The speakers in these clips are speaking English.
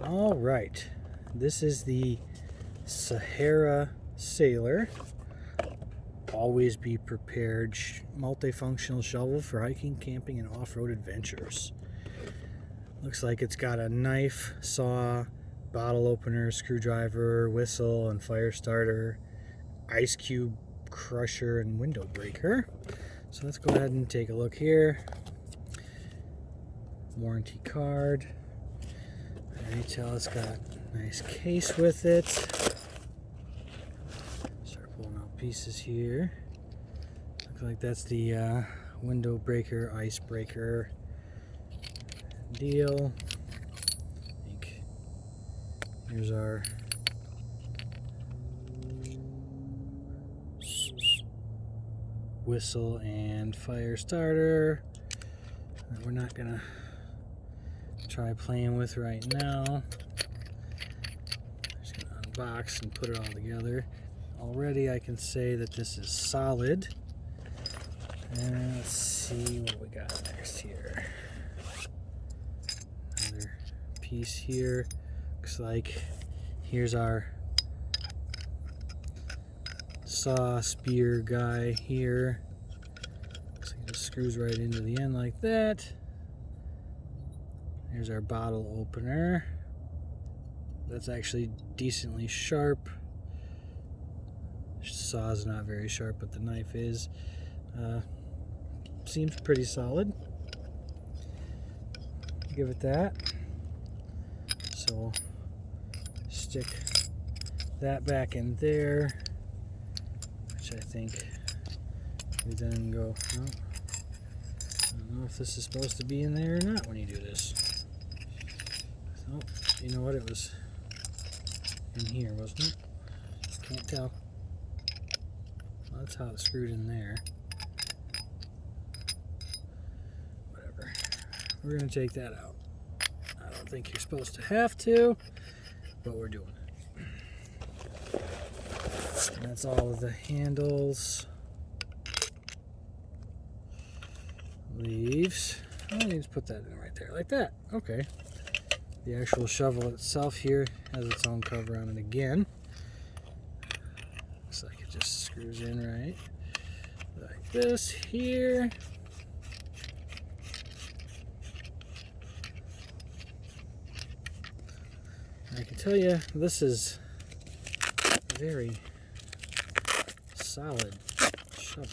All right, this is the Sahara Sailor. Always be prepared. Multifunctional shovel for hiking, camping, and off-road adventures. Looks like it's got a knife, saw, bottle opener, screwdriver, whistle, and fire starter, ice cube crusher, and window breaker. So let's go ahead and take a look here. Warranty card. I can tell it's got a nice case with it. Start pulling out pieces here. Looks like that's the window breaker, ice breaker deal. I think here's our whistle and fire starter that we're not gonna try playing with right now. Just gonna unbox and put it all together. Already I can say that this is solid. And let's see what we got next here. Another piece here. Looks like here's our saw spear guy here. Looks like it just screws right into the end like that. Here's our bottle opener. That's actually decently sharp. Saw's not very sharp, but the knife is. Seems pretty solid. Give it that. So we'll stick that back in there, which I think we then go, oh, I don't know if this is supposed to be in there or not when you do this. Oh, you know what? It was in here, wasn't it? Can't tell. Well, that's how it's screwed in there. Whatever. We're going to take that out. I don't think you're supposed to have to, but we're doing it. And that's all of the handles. Leaves. Oh, I need to put that in right there, like that. Okay. The actual shovel itself here has its own cover on it again. Looks like it just screws in right like this here. I can tell you this is a very solid shovel.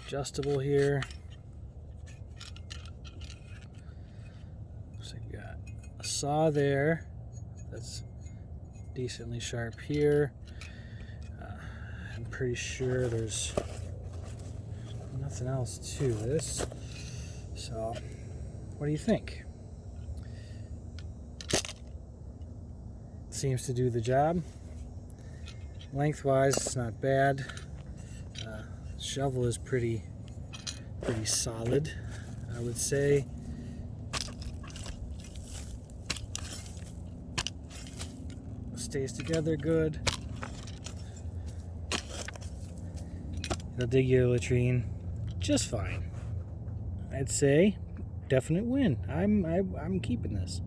Adjustable here. So you got a saw there that's decently sharp here. I'm pretty sure there's nothing else to this. So what do you think? Seems to do the job. Lengthwise, it's not bad. Shovel is pretty solid, I would say. Stays together good. It'll dig you a latrine just fine. I'd say definite win. I'm keeping this.